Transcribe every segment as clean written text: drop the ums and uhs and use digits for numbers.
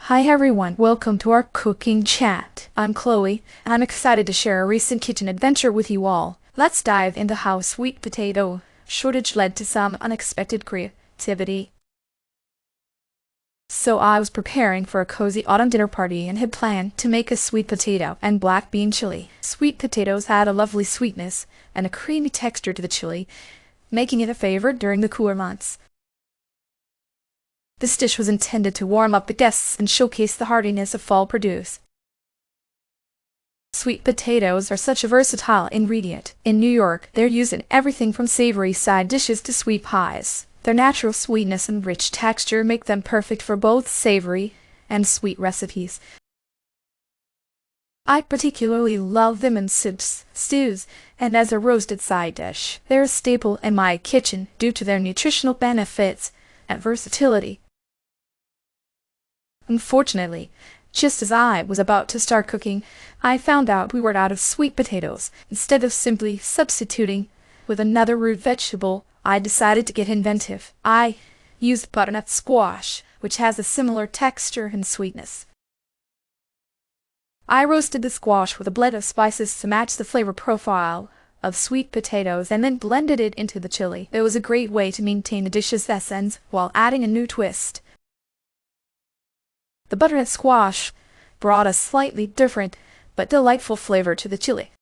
Hi everyone, welcome to our cooking chat. I'm Chloe, and I'm excited to share a recent kitchen adventure with you all. Let's dive into how sweet potato shortage led to some unexpected creativity. So I was preparing for a cozy autumn dinner party and had planned to make a sweet potato and black bean chili. Sweet potatoes add a lovely sweetness and a creamy texture to the chili, making it a favorite during the cooler months. This dish was intended to warm up the guests and showcase the heartiness of fall produce. Sweet potatoes are such a versatile ingredient. In New York, they're used in everything from savory side dishes to sweet pies. Their natural sweetness and rich texture make them perfect for both savory and sweet recipes. I particularly love them in soups, stews, and as a roasted side dish. They're a staple in my kitchen due to their nutritional benefits and versatility. Unfortunately, just as I was about to start cooking, I found out we were out of sweet potatoes. Instead of simply substituting with another root vegetable, I decided to get inventive. I used butternut squash, which has a similar texture and sweetness. I roasted the squash with a blend of spices to match the flavor profile of sweet potatoes and then blended it into the chili. It was a great way to maintain the dish's essence while adding a new twist. The butternut squash brought a slightly different but delightful flavor to the chili.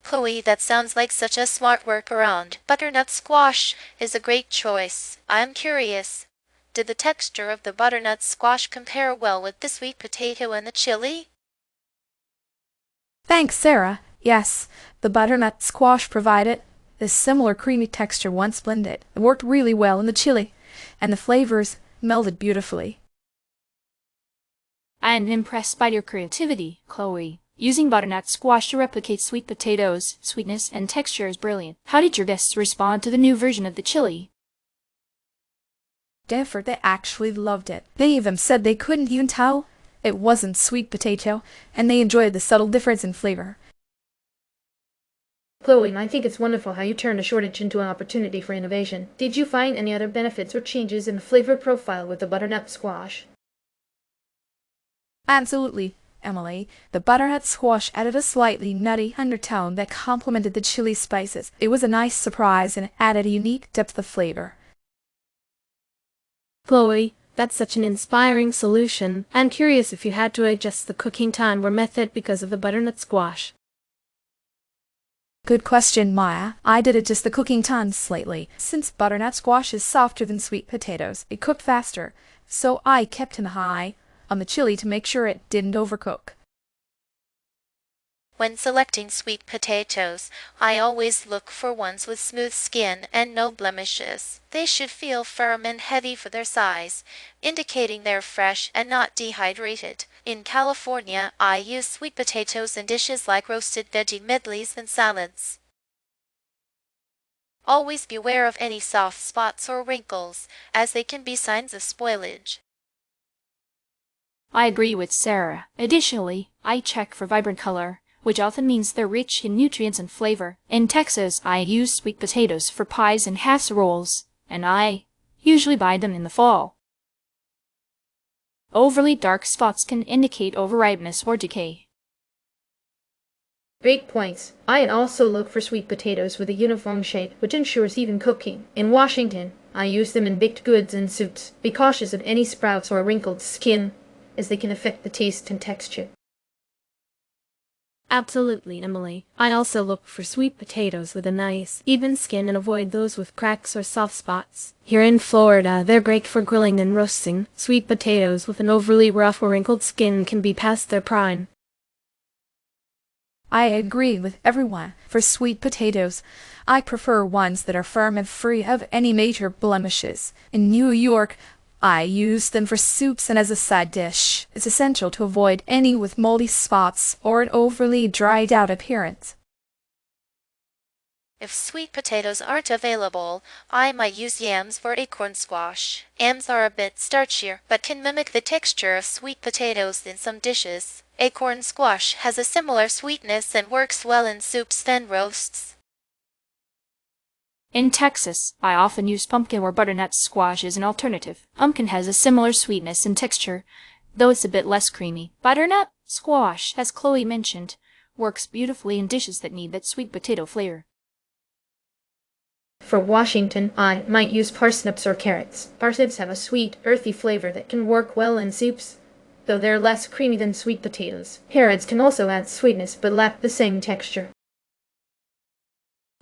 Chloe, that sounds like such a smart workaround. Butternut squash is a great choice. I'm curious, did the texture of the butternut squash compare well with the sweet potato and the chili? Thanks, Sarah. Yes, the butternut squash provided a similar creamy texture once blended. It worked really well in the chili, and the flavors melded beautifully. I'm impressed by your creativity, Chloe. Using butternut squash to replicate sweet potatoes' sweetness and texture is brilliant. How did your guests respond to the new version of the chili? They actually loved it. They even said they couldn't even tell it wasn't sweet potato, and they enjoyed the subtle difference in flavor. Chloe, I think it's wonderful how you turned a shortage into an opportunity for innovation. Did you find any other benefits or changes in the flavor profile with the butternut squash? Absolutely, Emily. The butternut squash added a slightly nutty undertone that complemented the chili spices. It was a nice surprise and added a unique depth of flavor. Chloe, that's such an inspiring solution. I'm curious if you had to adjust the cooking time or method because of the butternut squash. Good question, Maya. I did adjust the cooking time slightly. Since butternut squash is softer than sweet potatoes, it cooked faster, so I kept an eye on the chili to make sure it didn't overcook. When selecting sweet potatoes, I always look for ones with smooth skin and no blemishes. They should feel firm and heavy for their size, indicating they're fresh and not dehydrated. In California, I use sweet potatoes in dishes like roasted veggie medleys and salads. Always beware of any soft spots or wrinkles, as they can be signs of spoilage. I agree with Sarah. Additionally, I check for vibrant color, which often means they're rich in nutrients and flavor. In Texas, I use sweet potatoes for pies and casseroles, and I usually buy them in the fall. Overly dark spots can indicate overripeness or decay. Great points. I also look for sweet potatoes with a uniform shape, which ensures even cooking. In Washington, I use them in baked goods and soups. Be cautious of any sprouts or wrinkled skin, as they can affect the taste and texture. Absolutely, Emily. I also look for sweet potatoes with a nice, even skin and avoid those with cracks or soft spots. Here in Florida, they're great for grilling and roasting. Sweet potatoes with an overly rough or wrinkled skin can be past their prime. I agree with everyone. For sweet potatoes, I prefer ones that are firm and free of any major blemishes. In New York, I use them for soups and as a side dish. It's essential to avoid any with moldy spots or an overly dried out appearance. If sweet potatoes aren't available, I might use yams for acorn squash. Yams are a bit starchier, but can mimic the texture of sweet potatoes in some dishes. Acorn squash has a similar sweetness and works well in soups and roasts. In Texas, I often use pumpkin or butternut squash as an alternative. Pumpkin has a similar sweetness and texture, though it's a bit less creamy. Butternut squash, as Chloe mentioned, works beautifully in dishes that need that sweet potato flavor. For Washington, I might use parsnips or carrots. Parsnips have a sweet, earthy flavor that can work well in soups, though they're less creamy than sweet potatoes. Carrots can also add sweetness but lack the same texture.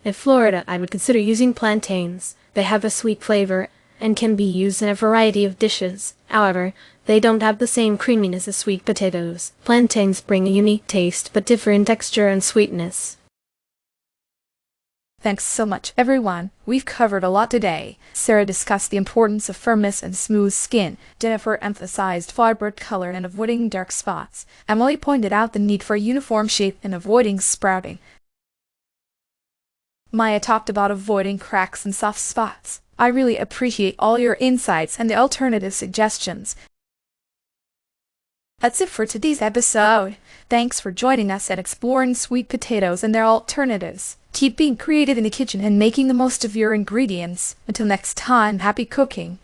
In Florida, I would consider using plantains. They have a sweet flavor and can be used in a variety of dishes. However, they don't have the same creaminess as sweet potatoes. Plantains bring a unique taste but differ in texture and sweetness. Thanks so much, everyone. We've covered a lot today. Sarah discussed the importance of firmness and smooth skin. Jennifer emphasized vibrant color and avoiding dark spots. Emily pointed out the need for a uniform shape and avoiding sprouting. Maya talked about avoiding cracks and soft spots. I really appreciate all your insights and the alternative suggestions. That's it for today's episode. Thanks for joining us at exploring sweet potatoes and their alternatives. Keep being creative in the kitchen and making the most of your ingredients. Until next time, happy cooking!